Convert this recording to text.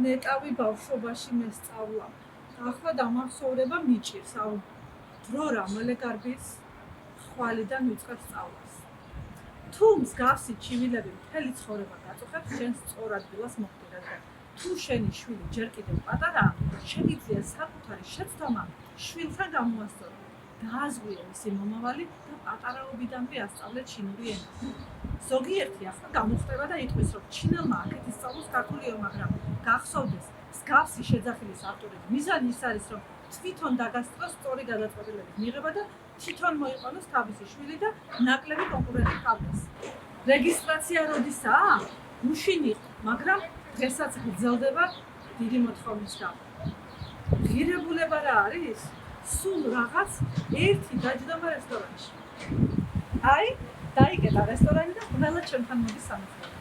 ნეტავი ბავშვობაში მესწავლა. ახლა დამახსოვრება მიჭირს, დრო რამალე გარბის ხვალიდან ვიწყებ სწავლას. თუ მსგავსი ჩივილები მთელი ცხოვრება გაწუხებს, შენ სწორ ადგილას მოხვდებით და თუ შენი შვილი ჯერ კიდევ პატარაა, შეგიძლია საკუთარი შეცდომა შვილთან გამოასწორო. დააზღვიო მისი მომავალი და პატარაობიდანვე ასწავლეთ ჩინური ენა. ზოგიერთი ახლა გამოხდება და იტყვის, რომ ჩინელმა აქეთ ისწავლოს ქართულიო, მაგრამ გახსოვდეს, მსგავსი შეძახილის ავტორის მიზანი ის არის, რომ თვითონ დაგასწროს სწორი გადაწყვეტილების მიღება და თვითონ მოიყვანოს თავისი შვილი და ნაკლები კონკურენტი ჰყავდეს. რეგისტრაცია როდისაა? გუშინ იყო, მაგრამ დღესაც გრძელდება დიდი მოთხოვნის გამო. ღირებულება რა არის? სულ რაღაც ერთი დაჯდომა რესტორანში. აი, დაიკეტა რესტორანი და ყველა ჩვენთან მოდის სამეცნიერო.